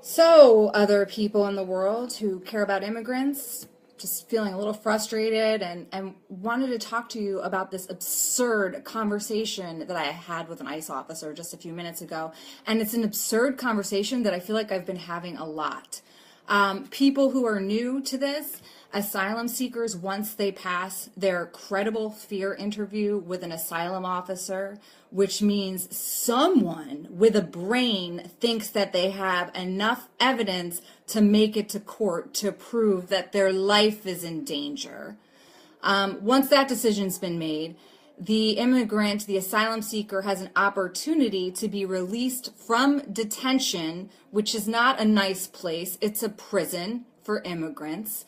So, other people in the world who care about immigrants, just feeling a little frustrated and wanted to talk to you about this absurd conversation that I had with an ICE officer just a few minutes ago. And it's an absurd conversation that I feel like I've been having a lot. People who are new to this, asylum seekers, once they pass their credible fear interview with an asylum officer, which means someone with a brain thinks that they have enough evidence to make it to court to prove that their life is in danger. Once that decision's been made, the immigrant, the asylum seeker, has an opportunity to be released from detention, which is not a nice place. It's a prison for immigrants.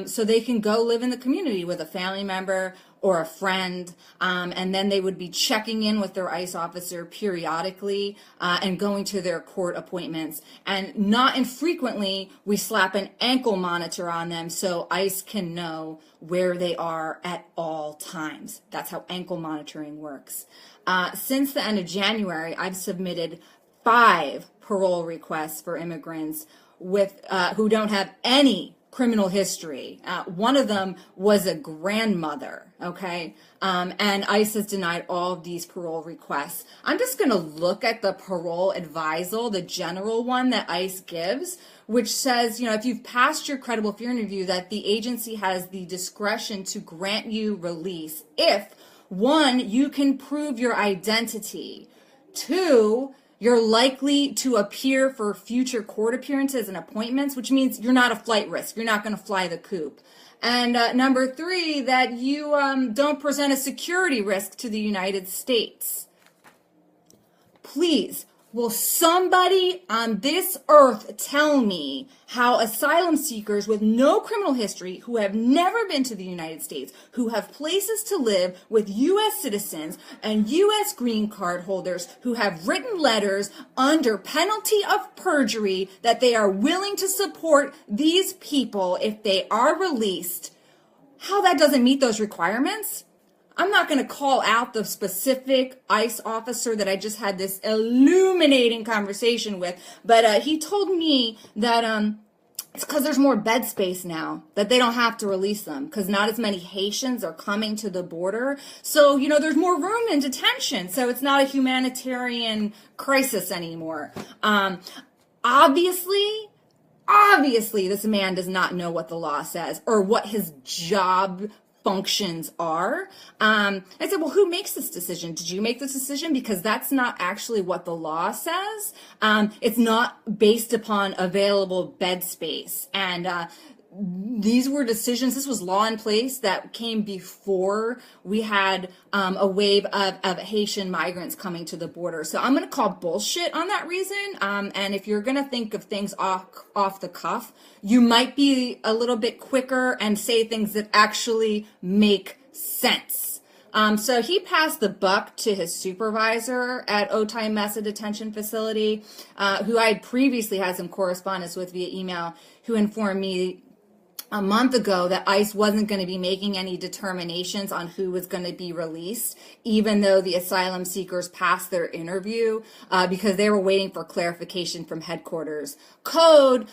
So they can go live in the community with a family member or a friend, and then they would be checking in with their ICE officer periodically and going to their court appointments. And not infrequently, we slap an ankle monitor on them so ICE can know where they are at all times. That's how ankle monitoring works. Since the end of January, I've submitted 5 parole requests for immigrants with who don't have any criminal history. One of them was a grandmother, okay? And ICE has denied all of these parole requests. I'm just going to look at the parole advisal, the general one that ICE gives, which says, you know, if you've passed your credible fear interview, that the agency has the discretion to grant you release if, 1, you can prove your identity, 2, you're likely to appear for future court appearances and appointments, which means you're not a flight risk. You're not going to fly the coop. And number 3, that you don't present a security risk to the United States. Please, will somebody on this earth tell me how asylum seekers with no criminal history, who have never been to the United States, who have places to live with U.S. citizens and U.S. green card holders, who have written letters under penalty of perjury that they are willing to support these people if they are released, how that doesn't meet those requirements? I'm not going to call out the specific ICE officer that I just had this illuminating conversation with, but he told me that it's because there's more bed space now, that they don't have to release them because not as many Haitians are coming to the border. So, you know, there's more room in detention, so it's not a humanitarian crisis anymore. Obviously, this man does not know what the law says or what his job functions are. I said, well, who makes this decision? Did you make this decision? Because that's not actually what the law says. It's not based upon available bed space. And these were decisions, this was law in place that came before we had a wave of Haitian migrants coming to the border. So I'm going to call bullshit on that reason. And if you're going to think of things off the cuff, you might be a little bit quicker and say things that actually make sense. So he passed the buck to his supervisor at Otay Mesa Detention Facility, who I had previously had some correspondence with via email, who informed me a month ago that ICE wasn't going to be making any determinations on who was going to be released, even though the asylum seekers passed their interview, because they were waiting for clarification from headquarters. Code,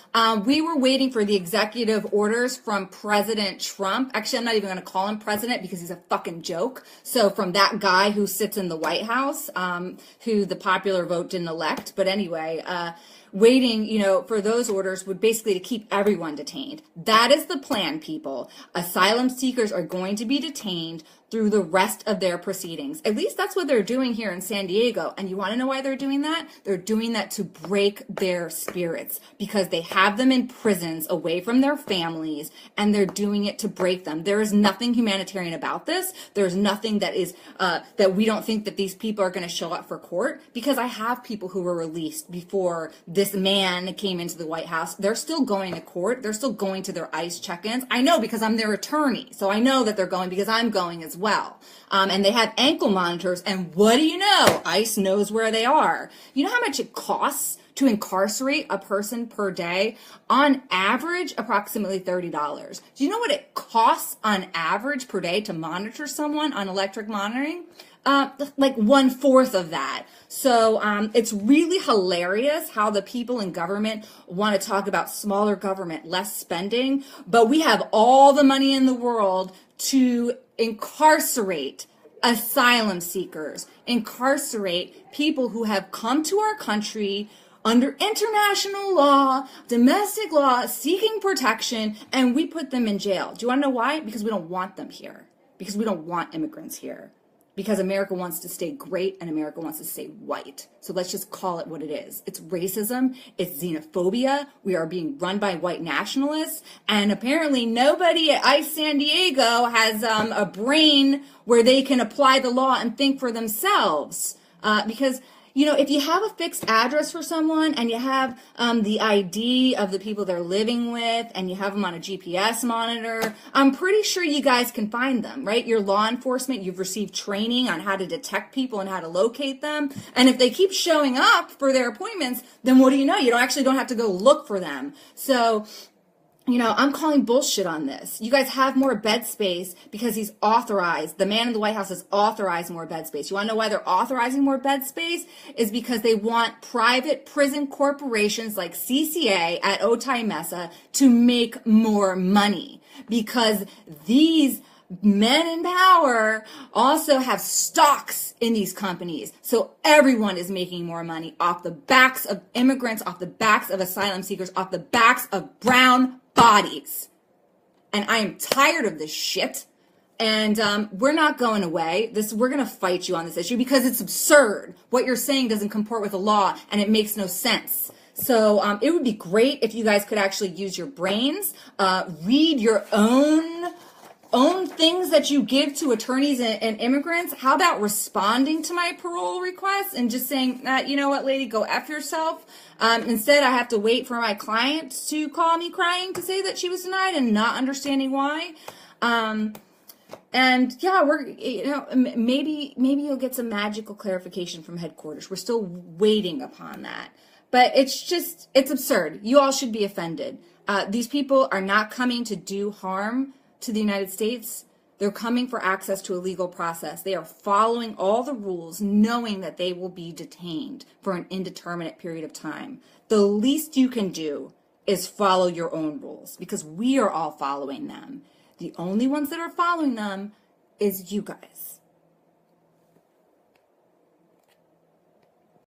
we were waiting for the executive orders from President Trump. Actually, I'm not even going to call him president because he's a fucking joke. So from that guy who sits in the White House, who the popular vote didn't elect. But anyway, waiting, you know, for those orders would basically to keep everyone detained. That is the plan, people. Asylum seekers are going to be detained through the rest of their proceedings. At least that's what they're doing here in San Diego. And you want to know why they're doing that? They're doing that to break their spirits because they have them in prisons away from their families, and they're doing it to break them. There is nothing humanitarian about this. There's nothing that is that we don't think that these people are going to show up for court, because I have people who were released before this man came into the White House. They're still going to court. They're still going to their ICE check-ins. I know because I'm their attorney. So I know that they're going because I'm going as well. And they have ankle monitors, and what do you know? ICE knows where they are. You know how much it costs to incarcerate a person per day? On average, approximately $30. Do you know what it costs on average per day to monitor someone on electric monitoring? like 1/4 of that. So it's really hilarious how the people in government want to talk about smaller government, less spending, but we have all the money in the world to incarcerate asylum seekers, incarcerate people who have come to our country under international law, domestic law, seeking protection, and we put them in jail. Do you want to know why? Because we don't want them here. Because we don't want immigrants here. Because America wants to stay great and America wants to stay white. So let's just call it what it is. It's racism. It's xenophobia. We are being run by white nationalists. And apparently nobody at ICE San Diego has a brain where they can apply the law and think for themselves. Because, you know, if you have a fixed address for someone and you have the ID of the people they're living with and you have them on a GPS monitor, I'm pretty sure you guys can find them, right? You're law enforcement, you've received training on how to detect people and how to locate them. And if they keep showing up for their appointments, then what do you know? You don't have to go look for them. So, you know, I'm calling bullshit on this. You guys have more bed space because he's authorized. The man in the White House has authorized more bed space. You want to know why they're authorizing more bed space? Is because they want private prison corporations like CCA at Otay Mesa to make more money. Because these men in power also have stocks in these companies. So everyone is making more money off the backs of immigrants, off the backs of asylum seekers, off the backs of brown bodies. And I am tired of this shit. And we're not going away. We're going to fight you on this issue because it's absurd. What you're saying doesn't comport with the law and it makes no sense. So it would be great if you guys could actually use your brains, read your own things that you give to attorneys and immigrants. How about responding to my parole request and just saying, you know what, lady, go F yourself. Instead, I have to wait for my client to call me crying to say that she was denied and not understanding why. And yeah, maybe you'll get some magical clarification from headquarters. We're still waiting upon that. But it's absurd. You all should be offended. These people are not coming to do harm to the United States. They're coming for access to a legal process. They are following all the rules, knowing that they will be detained for an indeterminate period of time. The least you can do is follow your own rules because we are all following them. The only ones that are following them is you guys.